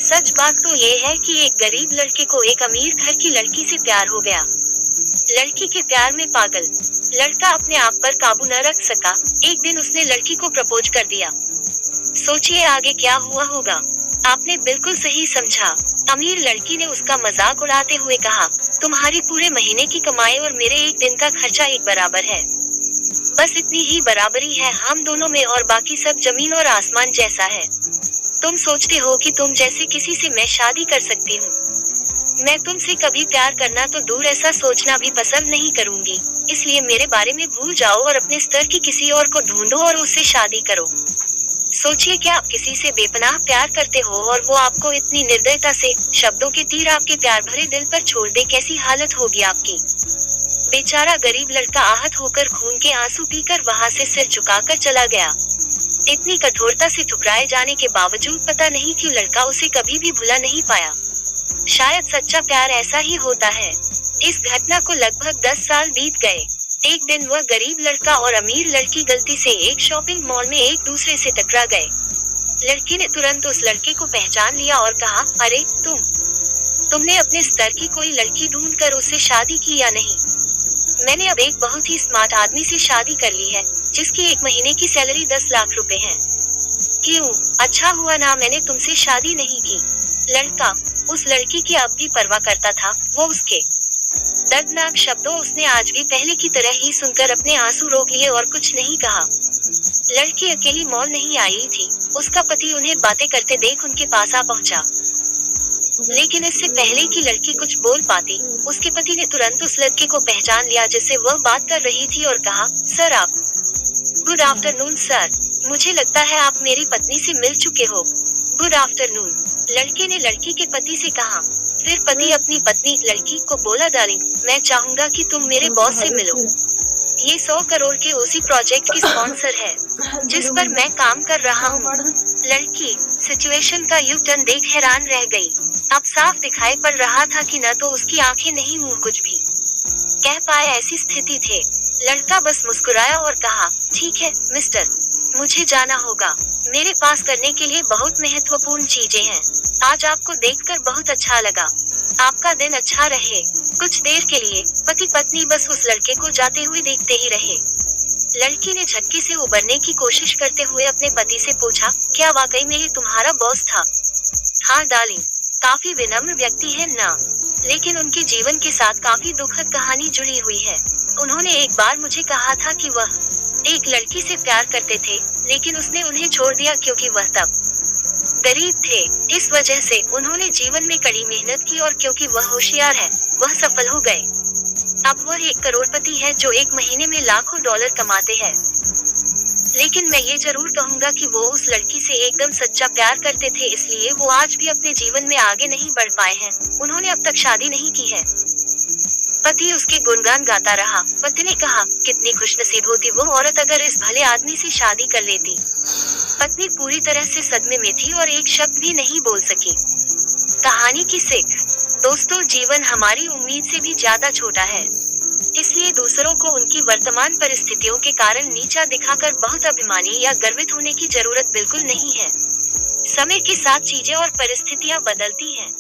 सच बात तो ये है कि एक गरीब लड़के को एक अमीर घर की लड़की से प्यार हो गया। लड़की के प्यार में पागल लड़का अपने आप पर काबू न रख सका। एक दिन उसने लड़की को प्रपोज कर दिया। सोचिए आगे क्या हुआ होगा। आपने बिल्कुल सही समझा। अमीर लड़की ने उसका मजाक उड़ाते हुए कहा, तुम्हारी पूरे महीने की कमाई और मेरे एक दिन का खर्चा एक बराबर है। बस इतनी ही बराबरी है हम दोनों में और बाकी सब जमीन और आसमान जैसा है। तुम सोचते हो कि तुम जैसे किसी से मैं शादी कर सकती हूँ। मैं तुमसे कभी प्यार करना तो दूर ऐसा सोचना भी पसंद नहीं करूँगी। इसलिए मेरे बारे में भूल जाओ और अपने स्तर की किसी और को ढूंढो और उससे शादी करो। सोचिए क्या आप किसी से बेपनाह प्यार करते हो और वो आपको इतनी निर्दयता से शब्दों के तीर आपके प्यार भरे दिल पर छोड़ दे, कैसी हालत होगी आपकी। बेचारा गरीब लड़का आहत होकर खून के आंसू पीकर वहाँ से सिर झुकाकर चला गया। इतनी कठोरता से ठुकराए जाने के बावजूद पता नहीं क्यों लड़का उसे कभी भी भुला नहीं पाया। शायद सच्चा प्यार ऐसा ही होता है। इस घटना को लगभग 10 साल बीत गए। एक दिन वह गरीब लड़का और अमीर लड़की गलती से एक शॉपिंग मॉल में एक दूसरे से टकरा गए। लड़की ने तुरंत उस लड़के को पहचान लिया और कहा, अरे तुमने अपने स्तर की कोई लड़की ढूंढकर उससे शादी की या नहीं? मैंने अब एक बहुत ही स्मार्ट आदमी से शादी कर ली है जिसकी एक महीने की सैलरी 10 लाख रुपए है। क्यों? अच्छा हुआ ना मैंने तुमसे शादी नहीं की। लड़का उस लड़की की अब भी परवाह करता था। वो उसके दर्दनाक शब्दों उसने आज भी पहले की तरह ही सुनकर अपने आंसू रोक लिए और कुछ नहीं कहा। लड़की अकेली मॉल नहीं आई थी। उसका पति उन्हें बातें करते देख उनके पास आ पहुंचा। लेकिन इससे पहले कि लड़की कुछ बोल पाती, उसके पति ने तुरंत उस लड़के को पहचान लिया जिससे वह बात कर रही थी और कहा, सर आप। गुड आफ्टरनून सर, मुझे लगता है आप मेरी पत्नी से मिल चुके हो। गुड आफ्टरनून, लड़के ने लड़की के पति से कहा। फिर पति अपनी पत्नी लड़की को बोला, डार्लिंग मैं चाहूंगा कि तुम मेरे बॉस से मिलो। ये 100 करोड़ के उसी प्रोजेक्ट की स्पॉन्सर है जिस पर मैं काम कर रहा हूँ। लड़की सिचुएशन का यू टर्न देख हैरान रह गई। अब साफ दिखाई पड़ रहा था कि न तो उसकी आंखें नहीं मुंह कुछ भी कह पाए ऐसी स्थिति थे। लड़का बस मुस्कुराया और कहा, ठीक है मिस्टर, मुझे जाना होगा। मेरे पास करने के लिए बहुत महत्वपूर्ण चीजें हैं। आज आपको देखकर बहुत अच्छा लगा। आपका दिन अच्छा रहे। कुछ देर के लिए पति पत्नी बस उस लड़के को जाते हुए देखते ही रहे। लड़की ने झटके से उबरने की कोशिश करते हुए अपने पति से पूछा, क्या वाकई में ये तुम्हारा बॉस था? हाँ डार्लिंग, काफी विनम्र व्यक्ति है ना, लेकिन उनके जीवन के साथ काफी दुखद कहानी जुड़ी हुई है। उन्होंने एक बार मुझे कहा था कि वह एक लड़की से प्यार करते थे, लेकिन उसने उन्हें छोड़ दिया क्योंकि वह तब गरीब थे। इस वजह से उन्होंने जीवन में कड़ी मेहनत की और क्योंकि वह होशियार है, वह सफल हो गए। अब वह एक करोड़पति है जो एक महीने में लाखों डॉलर कमाते हैं। लेकिन मैं ये जरूर कहूँगा कि वो उस लड़की से एकदम सच्चा प्यार करते थे, इसलिए वो आज भी अपने जीवन में आगे नहीं बढ़ पाए हैं। उन्होंने अब तक शादी नहीं की है। पति उसके गुणगान गाता रहा। पति ने कहा, कितनी खुशनसीब होती वो औरत अगर इस भले आदमी से शादी कर लेती। पत्नी पूरी तरह से सदमे में थी और एक शब्द भी नहीं बोल सकी। कहानी की सीख, दोस्तों जीवन हमारी उम्मीद से भी ज्यादा छोटा है, इसलिए दूसरों को उनकी वर्तमान परिस्थितियों के कारण नीचा दिखाकर बहुत अभिमानी या गर्वित होने की जरूरत बिल्कुल नहीं है। समय के साथ चीजें और परिस्थितियां बदलती हैं।